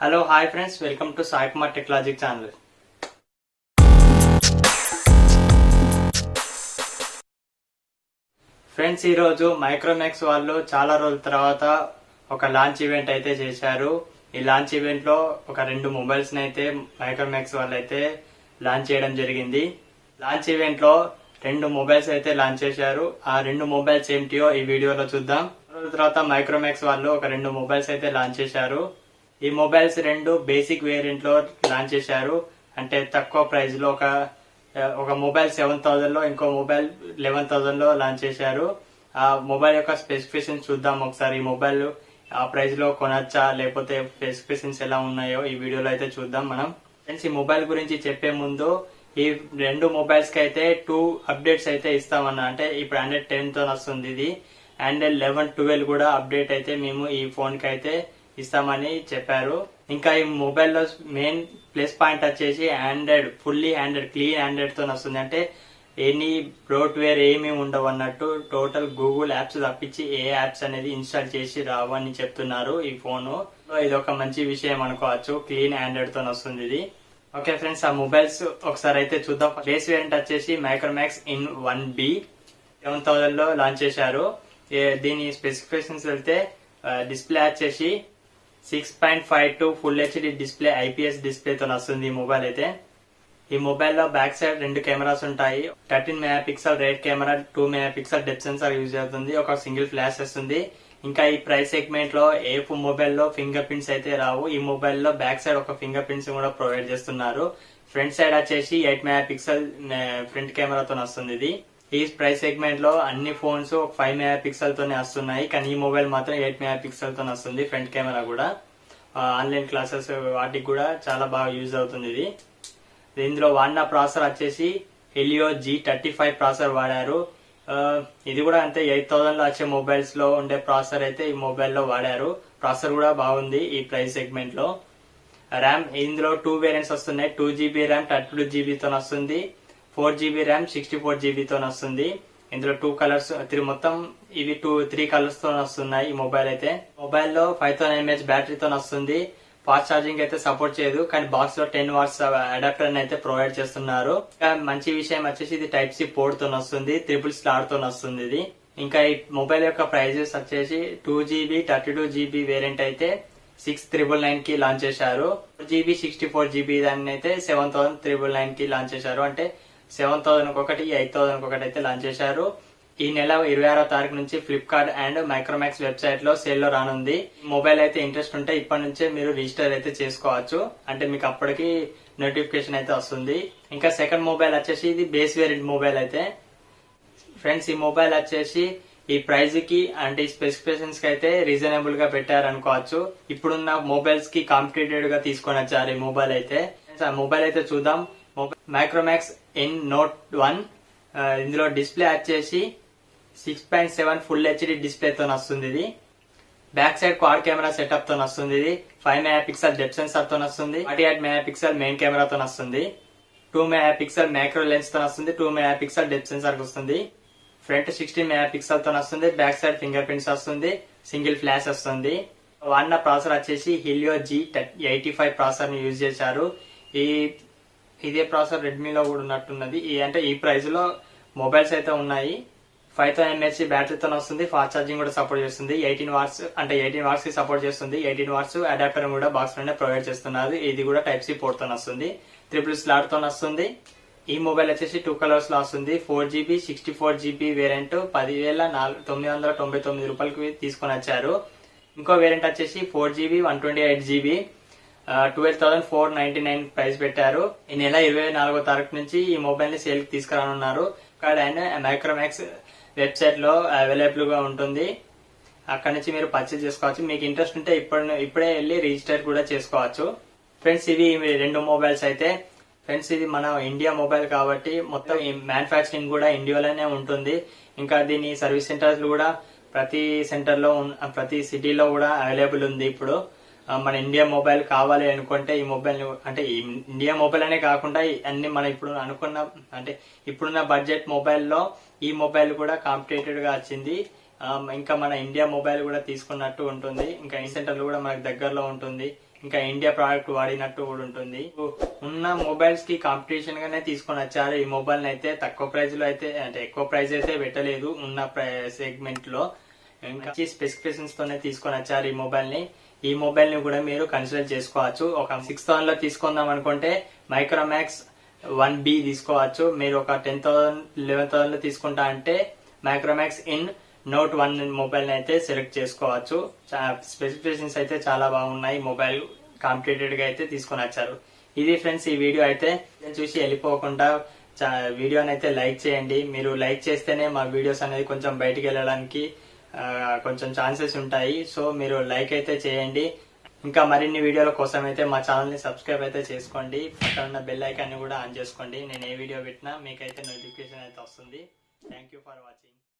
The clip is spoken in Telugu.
Hello, hi friends, welcome to Saikma Technology channel. Friends, ఈరోజు మైక్రోమాక్స్ వాళ్ళు చాలా రోజుల తర్వాత ఒక లాంచ్ ఈవెంట్ అయితే చేశారు. ఈ లాంచ్ ఈవెంట్ లో ఒక 2 మొబైల్స్ అయితే మైక్రోమాక్స్ వాళ్ళు అయితే లాంచ్ చేయడం జరిగింది. లాంచ్ ఈవెంట్ లో 2 మొబైల్స్ అయితే లాంచ్ చేశారు. ఆ 2 మొబైల్స్ ఏమిటియో ఈ వీడియోలో చూద్దాం. రోజుల తర్వాత మైక్రోమాక్స్ వాళ్ళు ఒక 2 మొబైల్స్ అయితే లాంచ్ చేశారు. ఈ మొబైల్స్ 2 బేసిక్ వేరియంట్ లో లాంచ్ చేశారు. అంటే తక్కువ ప్రైస్ లో ఒక మొబైల్ 7,000 లో, ఇంకో మొబైల్ 11,000 లో లాంచ్ చేశారు. ఆ మొబైల్ యొక్క స్పెసిఫికేషన్ చూద్దాం ఒకసారి. ఈ మొబైల్ ఆ ప్రైస్ లో కొనొచ్చా, లేకపోతే స్పెసిఫికేషన్స్ ఎలా ఉన్నాయో ఈ వీడియోలో అయితే చూద్దాం మనం. ఫ్రెండ్స్, ఈ మొబైల్ గురించి చెప్పే ముందు ఈ 2 మొబైల్స్ కి అయితే 2 అప్డేట్స్ అయితే ఇస్తామన్నా. అంటే ఇప్పుడు Android 10 తో వస్తుంది ఇది. Android 11, 12 కూడా అప్డేట్ అయితే మేము ఈ ఫోన్ కి అయితే ఇస్తామని చెప్పారు. ఇంకా ఈ మొబైల్ లో మెయిన్ ప్లస్ పాయింట్ వచ్చేసి Android, fully Android, clean Android తో వస్తుంది. అంటే ఎనీ బ్రోట్వేర్ ఏమీ ఉండవు అన్నట్టు. టోటల్ గూగుల్ యాప్స్ తప్పించి ఏ యాప్స్ అనేది ఇన్స్టాల్ చేసి రావు అని చెప్తున్నారు ఈ ఫోన్. ఇది ఒక మంచి విషయం అనుకోవచ్చు. క్లీన్ ఆండ్రాయిడ్ తో వస్తుంది ఇది. ఓకే ఫ్రెండ్స్, ఆ మొబైల్స్ ఒకసారి అయితే చూద్దాం. బేస్ వేరియంట్ వచ్చేసి మైక్రోమాక్స్ ఇన్ 1B 7,000 లో లాంచ్ చేశారు. దీని స్పెసిఫికేషన్స్ వెళ్తే డిస్ప్లే వచ్చేసి 6.52 full HD display, IPS display తో వస్తుంది ఈ మొబైల్ అయితే. ఈ మొబైల్ లో బ్యాక్ సైడ్ 2 కెమెరాస్ ఉంటాయి. 13 mega pixel rate camera, 2 mega pixel depth censor use అవుతుంది. ఒక సింగిల్ ఫ్లాష్ వస్తుంది. ఇంకా ఈ ప్రైస్ సెగ్మెంట్ లో ఏ మొబైల్ లో ఫింగర్ ప్రింట్స్ అయితే రావు. ఈ మొబైల్ లో బ్యాక్ సైడ్ ఒక ఫింగర్ ప్రింట్స్ కూడా ప్రొవైడ్ చేస్తున్నారు. ఫ్రంట్ సైడ్ వచ్చేసి 8 మెగా పిక్సెల్ ఫ్రంట్ కెమెరాతో వస్తుంది ఇది. ఈ ప్రైస్ సెగ్మెంట్ లో అన్ని ఫోన్స్ 5 మెగా పిక్సెల్ తోనే వస్తున్నాయి, కానీ ఈ మొబైల్ మాత్రం 8 మెగా పిక్సెల్ తో వస్తుంది. ఫ్రంట్ కెమెరా కూడా ఆన్లైన్ క్లాసెస్ వాటికి కూడా చాలా బాగా యూజ్ అవుతుంది ఇది. ఇందులో వాడిన ప్రాసెసర్ వచ్చేసి హెలియో G35 ప్రాసెసర్ వాడారు. ఇది కూడా అంతే 8,000 లో వచ్చే మొబైల్స్ లో ఉండే ప్రాసెసర్ అయితే ఈ మొబైల్ లో వాడారు. ప్రాసెసర్ కూడా బాగుంది ఈ ప్రైస్ సెగ్మెంట్ లో. ర్యామ్ ఇందులో 2 వేరియంట్స్ వస్తున్నాయి. 2GB ర్యామ్ 32GB తో వస్తుంది. 4GB ర్యామ్ 64GB తో వస్తుంది. ఇందులో 2 కలర్స్, మొత్తం ఇవి 3 కలర్స్ తో వస్తున్నాయి ఈ మొబైల్ అయితే. మొబైల్ లో 5000 mAh బ్యాటరీతో వస్తుంది. ఫాస్ట్ ఛార్జింగ్ అయితే సపోర్ట్ చేయదు, కానీ బాక్స్ లో 10 వాట్స్ అడాప్టర్ అయితే ప్రొవైడ్ చేస్తున్నారు. ఇంకా మంచి విషయం వచ్చేసి ఇది Type-C పోర్ట్ తో వస్తుంది, 3 స్లాట్ తో వస్తుంది ఇది. ఇంకా ఈ మొబైల్ యొక్క ప్రైజెస్ వచ్చేసి 2GB 32GB వేరియంట్ అయితే 6,999 కి లాంచ్ చేశారు. 4GB 64GB దాన్ని అయితే 7,999 కి లాంచ్ చేశారు. అంటే 7,000 ఒకటి, 8,000 ఒకటి అయితే లాంచ్ చేశారు. ఈ నెల 26వ తారీఖు నుంచి ఫ్లిప్కార్ట్ అండ్ మైక్రోమాక్స్ వెబ్సైట్ లో సేల్ లో రానుంది. మొబైల్ అయితే ఇంట్రెస్ట్ ఉంటే ఇప్పటి నుంచే మీరు రిజిస్టర్ అయితే చేసుకోవచ్చు. అంటే మీకు అప్పటికి నోటిఫికేషన్ అయితే వస్తుంది. ఇంకా సెకండ్ మొబైల్ వచ్చేసి ఇది బేస్ వేరియంట్ మొబైల్ అయితే. ఫ్రెండ్స్, ఈ మొబైల్ వచ్చేసి ఈ ప్రైజ్ కి అంటే ఈ స్పెసిఫికేషన్స్ కి అయితే రీజనబుల్ గా పెట్టారు అనుకోవచ్చు. ఇప్పుడున్న మొబైల్స్ కి కాంపిటేటివ్ గా తీసుకొని వచ్చారు ఈ మొబైల్ అయితే. మొబైల్ అయితే చూద్దాం. Micromax in note 1. ఇందులో డిస్ప్లే వచ్చేసి 6.7 ఫుల్ హెచ్డి డిస్ప్లే తో వస్తుంది ఇది. Back side quad camera setup తో వస్తుంది ఇది. 5 మెగా పిక్సెల్ డెప్త్ సెన్సార్ తో వస్తుంది. 48 మెగా పిక్సెల్ మెయిన్ కెమెరాతో వస్తుంది. 2 మెగా పిక్సెల్ మైక్రో లెన్స్ తో వస్తుంది. 2 మెగా పిక్సెల్ డెప్త్ సెన్సార్ వస్తుంది. ఫ్రంట్ 16 మెగా పిక్సెల్ తో వస్తుంది. బ్యాక్ సైడ్ ఫింగర్ ప్రింట్స్ వస్తుంది. సింగిల్ ఫ్లాష్ వస్తుంది. వాడిన ప్రాసెసర్ వచ్చేసి హెలియో G85 ప్రాసెసర్ ని యూజ్ చేశారు. ఇదే ప్రాసెసర్ రెడ్మీలో కూడా ఉన్నట్టున్నది. అంటే ఈ ప్రైస్ లో మొబైల్స్ అయితే ఉన్నాయి. 5000 mAh బ్యాటరీతో వస్తుంది. ఫాస్ట్ ఛార్జింగ్ కూడా సపోర్ట్ చేస్తుంది. 18 వాట్స్ కి సపోర్ట్ చేస్తుంది. 18 వాట్స్ అడాప్టర్ కూడా బాక్స్ లోనే ప్రొవైడ్ చేస్తున్నారు. ఇది కూడా Type-C పోర్ట్ తో వస్తుంది. 3 స్లాట్ తో వస్తుంది. ఈ మొబైల్ వచ్చేసి 2 కలర్స్ లో వస్తుంది. 4GB 64GB వేరియంట్ 10,999 రూపాయలకి తీసుకొని వచ్చారు. ఇంకో వేరియంట్ వచ్చేసి 4GB 128GB 12,499 ప్రైస్ పెట్టారు. ఈ నెల 24వ తారీఖు నుంచి ఈ మొబైల్ ని సేల్ కి తీసుకురానున్నారు. అండ్ మైక్రోమాక్స్ వెబ్సైట్ లో అవైలబుల్ గా ఉంటుంది. అక్కడ నుంచి మీరు పర్చేజ్ చేసుకోవచ్చు. మీకు ఇంట్రెస్ట్ ఉంటే ఇప్పుడే వెళ్ళి రిజిస్టర్ కూడా చేసుకోవచ్చు. ఫ్రెండ్స్, ఇవి 2 మొబైల్స్ అయితే. ఫ్రెండ్స్, ఇది మన ఇండియా మొబైల్ కాబట్టి మొత్తం మ్యానుఫ్యాక్చరింగ్ కూడా ఇండియాలోనే ఉంటుంది. ఇంకా దీని సర్వీస్ సెంటర్స్ కూడా ప్రతి సెంటర్ లో, ప్రతి సిటీలో కూడా అవైలబుల్ ఉంది. ఇప్పుడు మన ఇండియా మొబైల్ కావాలి అనుకుంటే ఈ మొబైల్, అంటే ఇండియా మొబైల్ అనే కాకుండా అన్ని మన ఇప్పుడు అనుకున్న, అంటే ఇప్పుడున్న బడ్జెట్ మొబైల్లో ఈ మొబైల్ కూడా కాంపిటేటివ్ గా వచ్చింది. ఇంకా మన ఇండియా మొబైల్ కూడా తీసుకున్నట్టు ఉంటుంది. ఇంకా ఈ సెంటర్లు కూడా మనకు దగ్గరలో ఉంటుంది. ఇంకా ఇండియా ప్రోడక్ట్ వాడినట్టు కూడా ఉంటుంది. ఉన్న మొబైల్స్ కి కాంపిటీషన్ గానే తీసుకొని వచ్చారు. ఈ మొబైల్ అయితే తక్కువ ప్రైస్ లో అయితే అంటే ఎక్కువ ప్రైస్ అయితే పెట్టలేదు ఉన్న సెగ్మెంట్ లో. ఇంకా స్పెసిఫికేషన్స్ తోనే తీసుకొని వచ్చారు ఈ మొబైల్ ని కూడా మీరు కన్సిడర్ చేసుకోవచ్చు. ఒక 6,000 లో తీసుకుందాం అనుకుంటే మైక్రోమాక్స్ 1B తీసుకోవచ్చు. మీరు ఒక 10,000 11,000 లో తీసుకుంటా అంటే మైక్రోమాక్స్ ఇన్ నోట్ 1 మొబైల్ అయితే సెలెక్ట్ చేసుకోవచ్చు. స్పెసిఫికేషన్స్ అయితే చాలా బాగున్నాయి. మొబైల్ కాంపిటేటెడ్ గా అయితే తీసుకొని వచ్చారు. ఇది ఫ్రెండ్స్ ఈ వీడియో అయితే చూసి వెళ్ళిపోకుండా వీడియోని అయితే లైక్ చేయండి. మీరు లైక్ చేస్తేనే మా వీడియోస్ అనేది కొంచెం బయటికి వెళ్ళడానికి కొంచెం ఛాన్సెస్ ఉంటాయి. సో మీరు లైక్ అయితే చేయండి. ఇంకా మరిన్ని వీడియోల కోసం అయితే మా ఛానల్ ని సబ్స్క్రైబ్ అయితే చేసుకోండి. పక్కన ఉన్న బెల్ ఐకాన్ ని కూడా ఆన్ చేసుకోండి. నేను ఏ వీడియో పెట్టినా మీకైతే నోటిఫికేషన్ అయితే వస్తుంది. Thank you for watching.